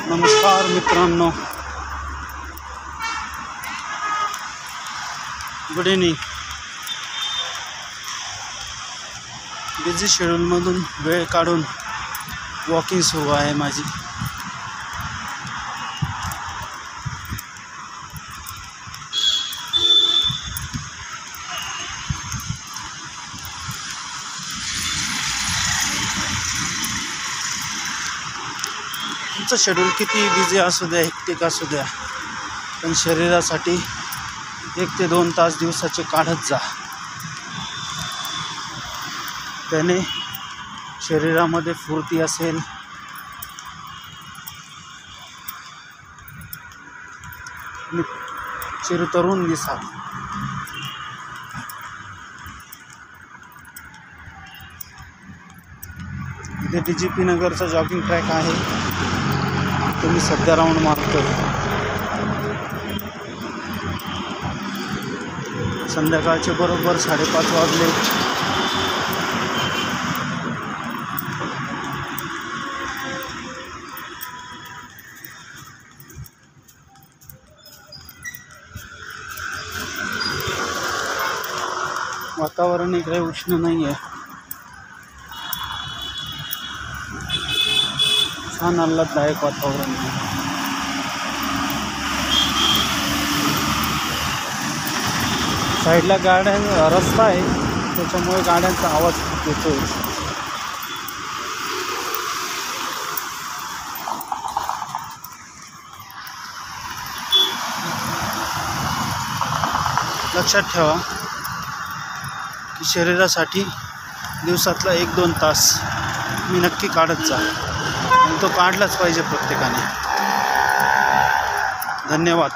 नमस्कार मित्रांनो, good evening. Busy शेड्यूलमधून वेळ काढून वॉकिंग सुरू आहे माझी. तुमचं शेड्यूल किती बिझी असू द्या, हेक्टिक असू द्या, पण शरीरासाठी 1 ते 2 तास दिवसाचे काढत जा. त्याने शरीरामध्ये फुर्ती असेल, चिरतरुण दिसाल. इथे DGP नगरचा जॉगिंग ट्रॅक आहे, तुम्ही सध्या राऊंड मारतोय. संध्याकाळचे बरोबर 5:30 वाजले. वातावरण इकडे उष्ण नाही आहे, छान आल्हाददायक वातावरण आहे. साईडला गाड्या रस्ता आहे, त्याच्यामुळे गाड्यांचा आवाज खूप येतोय. लक्षात ठेवा की शरीरासाठी दिवसातला 1-2 तास मी नक्की काढत जा, आणि तो काढलाच पाहिजे प्रत्येकाने. धन्यवाद.